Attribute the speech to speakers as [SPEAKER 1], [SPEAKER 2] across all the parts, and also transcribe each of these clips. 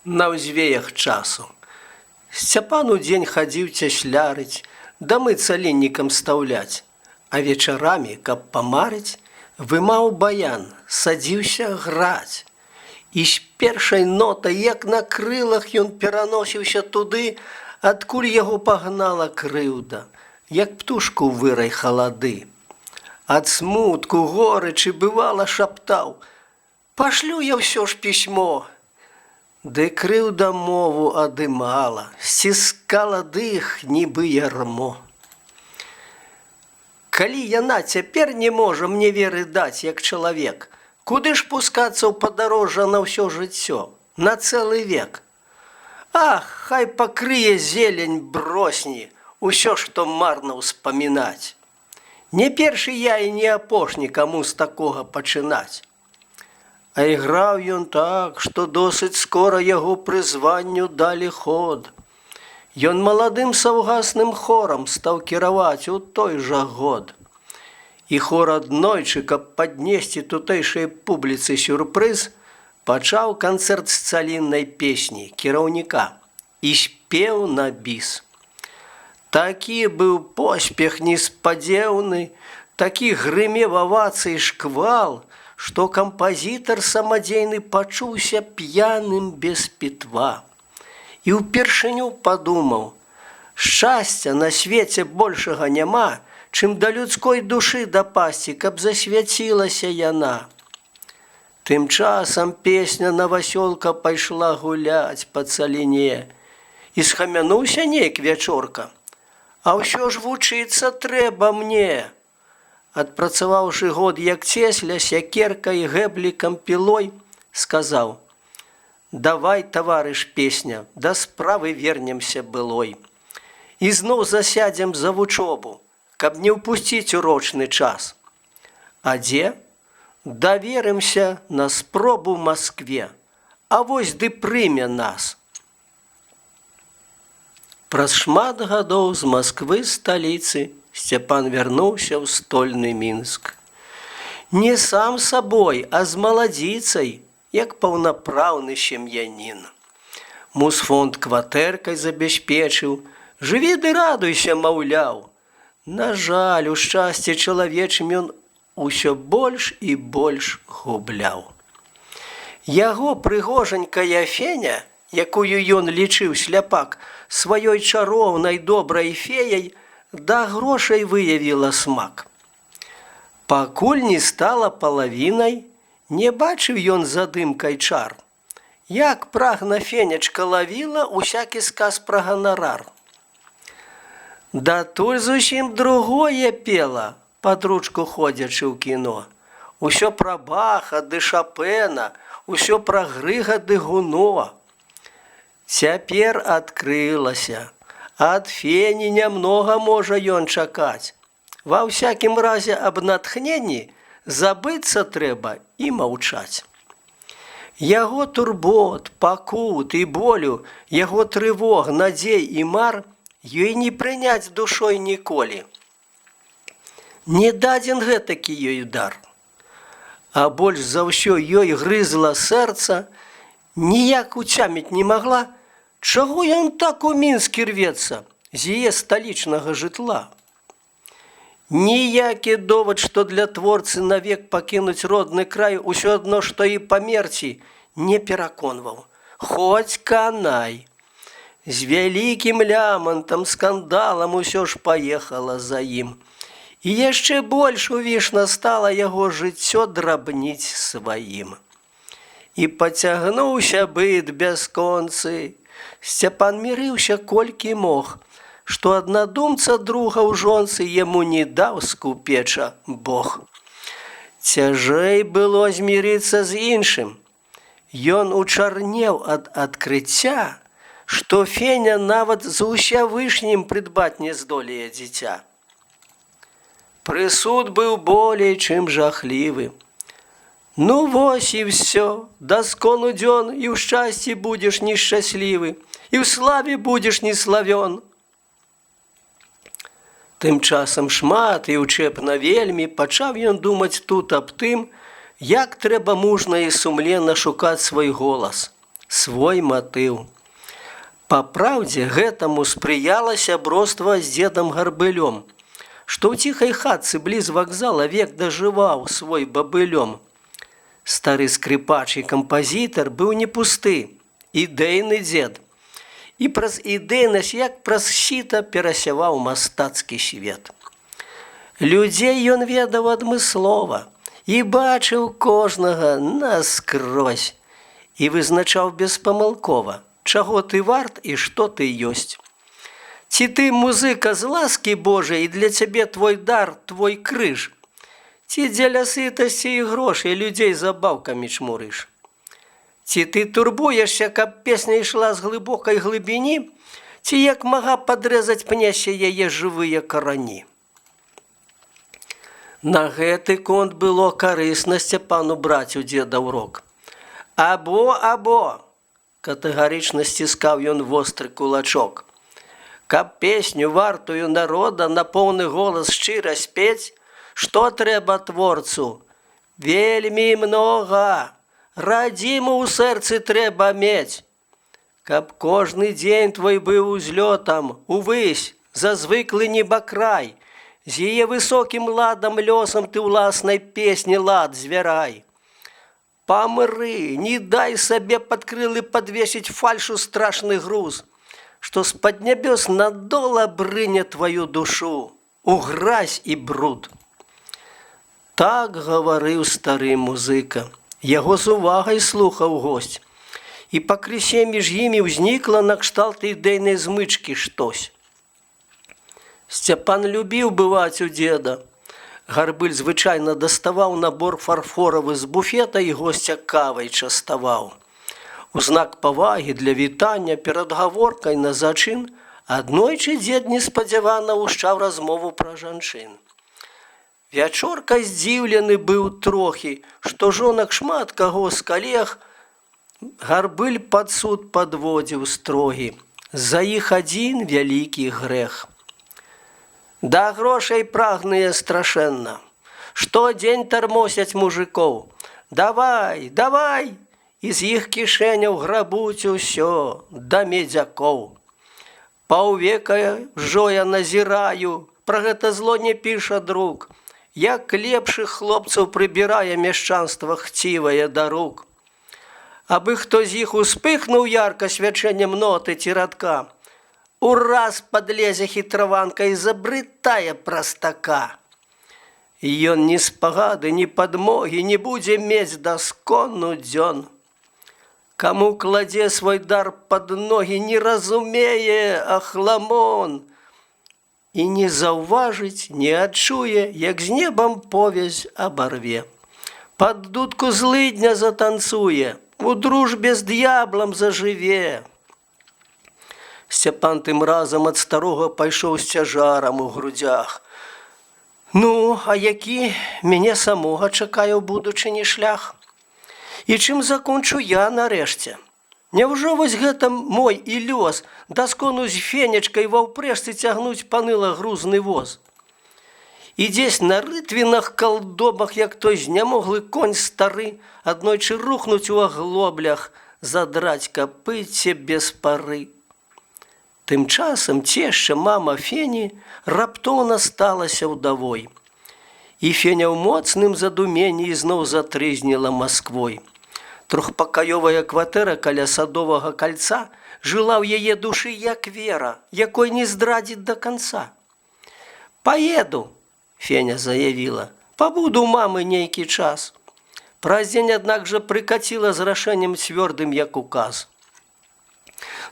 [SPEAKER 1] на ўзвеях часу. Сцяпан удзень хадзіў цяслярыць, дамы цаліннікам стаўляць, а вечарамі, каб памарыць, вымаў баян, садзіўся граць. І з першай нотай, як на крылах, ён пераносіўся туды, адкуль яго пагнала крыўда, як птушку вырай халады. Ад смутку, горычы, бывала, шаптаў: «Пашлю я ўсё ж пісьмо». Ды крыўда мову адымала, сціскала дых, нібы ярмо. Калі яна цяпер не можа мне веры даць, як чалавек, куды ж пускацца ў падарожжа на ўсё жыццё, на цэлы век? Ах, хай пакрые зелень бросні, усё, што марна ўспамінаць. Не першы я і не апошні, каму з такога пачынаць. А іграў ён так, што досыць скора яго прызванню далі ход. Ён маладым саўгасным хорам стаў кіраваць у той жа год. І хор аднойчы, каб паднесці тутэйшай публіцы сюрпрыз, пачаў канцэрт з цаліннай песні кіраўніка і спеў на біс. Такі быў поспех неспадзеўны, такі грымеў авацый шквал, што кампазітар самадзейны пачуўся п'яным без пітва. І ўпершыню падумаў: шчасця на свеце большага няма, чым да людской душы дапасці, каб засвяцілася яна. Тым часам песня навасёлка пайшла гуляць па цаліне. І схамянуўся нейк вячорка: «А ўсё ж вучыцца трэба мне». Адпрацаваўшы год як цесля, сякеркай, гэблікам, пілой, сказаў: «Давай, таварыш, песня, да справы вернемся былой. І зноў засядзем за вучобу, каб не ўпусціць урочны час. А дзе? Даверымся на спробу Маскве, а вось ды прыме нас». Праз шмат гадоў з Масквы, сталіцы, Сцяпан вярнуўся ў стольны Мінск. Не сам сабой, а з маладзіцай, як паўнапраўны сем'янін. Мусфонд кватэркай забяспечыў, жыві ды радуйся, маўляў. На жаль, у шчасці чалавечым ён усё больш і больш губляў. Яго прыгожанькая Феня, якую ён лічыў сляпак, сваёй чароўнай добрай феяй, да грошай выявіла смак. Пакуль не стала палавінай, не бачыў ён задымкай чар. Як прагна Фенечка лавіла усякі сказ пра ганарар. Датуль зусім другое пела, пад ручку ходзячы ў кіно. Усё пра Баха ды Шапена, усё пра Грыга ды Гуно. Цяпер адкрылася. Ад Фені нямнога можа ён чакаць. Ва ўсякім разе аб натхненні забыцца трэба і маўчаць. Яго турбот, пакут і болю, яго трывог, надзей і мар ёй не прыняць душой ніколі. Не дадзен гэтакі ёй дар. А больш за ўсё ёй грызла сэрца, ніяк уцяміць не магла, чаго ён так у Мінскі рвецца з яе сталічнага жытла. Ніякі довад, што для творцы навек пакінуць родны край усё адно, што і памерці, не пераконваў. Хоць канай. З вялікім лямантам, скандалам усё ж паехала за ім. І яшчэ больш увішна стала яго жыццё драбніць сваім. І пацягнуўся быт бясконцы. Сцяпан мірыўся колькі мог, што аднадумца друга ў жонцы яму не даў скупеча Бог. Цяжэй было змірыцца з іншым. Ён учарнеў ад адкрыцця, што Феня нават з усявышнім прыдбаць не здолее дзіця. Прысуд быў болей, чым жахлівы. Ну вось і ўсё, даскону дзён, і ў шчасці будзеш нешчаслівы, і ў славе будзеш неславён. Тым часам шмат і ўчэпна вельмі пачаў ён думаць тут аб тым, як трэба мужна і сумленна шукаць свой голас, свой матыў. Па праўдзе, гэтаму спрыяла сяброства з дзедам Гарбылём, што ў ціхай хатцы бліз вакзала век дажываў свой бабылём. Стары скрыпач і кампазітар быў не пусты, ідэйны дзед. І праз ідэйнасць, як праз сіта, перасяваў мастацкі свет. Людзей ён ведаў адмыслова і бачыў кожнага наскрозь. І вызначаў беспамылкова, чаго ты варт і што ты ёсць. Ці ты музыка з ласкі Божай, і для цябе твой дар, твой крыж? Ці дзеля сытасці і грошай людзей забаўкамі чмурыш? Ці ты турбуешся, каб песня ішла з глыбокай глыбіні, ці як мага падрэзаць пнясе яе жывыя карані? На гэты конт было карысна Сцяпану браць у дзеда ўрок. Або, катэгарычна сціскаў ён востры кулачок. Каб песню вартую народа на поўны голас шчыра спець, што трэба творцу? Вельмі многа, радзіму ў сэрцы трэба мець. Каб кожны дзень твой быў узлётам, увысь, за звыклы небакрай, з яе высокім ладам лёсам ты ўласнай песні лад звярай. Памры, не дай сабе пад крылы падвесіць фальшу страшны груз, што з-пад нябёс надола брыне тваю душу у гразь і бруд. Так гаварыў стары музыка, яго з увагай слухаў госць, і пакрысе між імі ўзнікла накшталт ідэйнай змычкі штось. Сцяпан любіў бываць у дзеда. Гарбыль звычайна даставаў набор фарфоравы з буфета і госця кавай частаваў. У знак павагі для вітання перад гаворкай на зачын аднойчы дзед неспадзявана ўшчаў размову пра жанчын. Вячорка здзіўлены быў трохі, што жонак шмат каго з калег Гарбыль пад суд падводзіў строгі. За іх адзін вялікі грэх. Да грошай прагныя страшэнна, штодзень тармосяць мужикоў. Давай, давай, і з іх кішэняў грабуць усё да медзякоў. Паўвека жо я назіраю, пра гэта зло не піша друк, як лепшых хлопцаў прыбірае мяшчанства хцівае да рук. Абы хто з іх успыхнуў ярка свячэннем ноты ці радка, ураз падлезе хітраванка і забрытае прастака. Ён ні спагады, ні падмогі не будзе мець даскону дзён. Каму кладзе свой дар пад ногі, не разумее ахламон і не заўважыць, не адчуе, як з небам повязь абарве. Пад дудку злыдня затанцуе, у дружбе з д'яблам зажыве. Сцяпан тым разам ад старога пайшоў з цяжарам у грудзях. Ну, а які мяне самога чакае ў будучыні шлях? І чым закончу я нарэшце? Няўжо вось гэта мой і лёс, даскону з фенечкай ва ўпрэжцы цягнуць паныла грузны воз? І дзесь на рытвінах калдобах, як той знямоглы конь стары, аднойчы рухнуць у аглоблях, задраць капыце без пары. Тым часам цешча мама Фені раптоўна сталася ўдавой. І Феня ў моцным задуменні ізноў затрызніла Масквой. Трохпакаёвая кватэра каля садовага кальца жыла ў яе душы як вера, якой не здрадзіць да канца. «Паеду», – Феня заявіла, – «пабуду ў мамы нейкі час». Праз дзень, аднак жа, прыкаціла з рашэннем цвёрдым, як указ.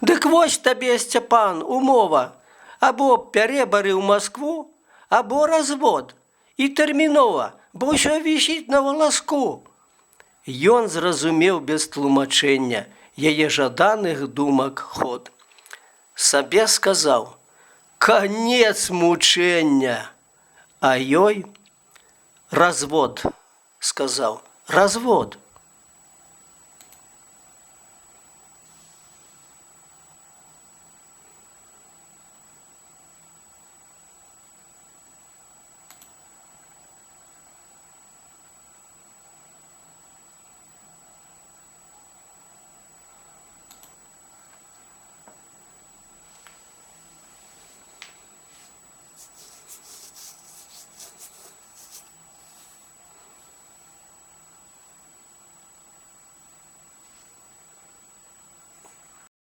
[SPEAKER 1] «Дык вось табе, Сцяпан, умова, або перебары ў Маскву, або развод, і тэрмінова, бо ўсё вісіць на валаску». Ён зразумеў без тлумачэння яе жаданых думак ход. Сабе сказаў: «Канец мучэння!» А ёй развод, сказаў, развод.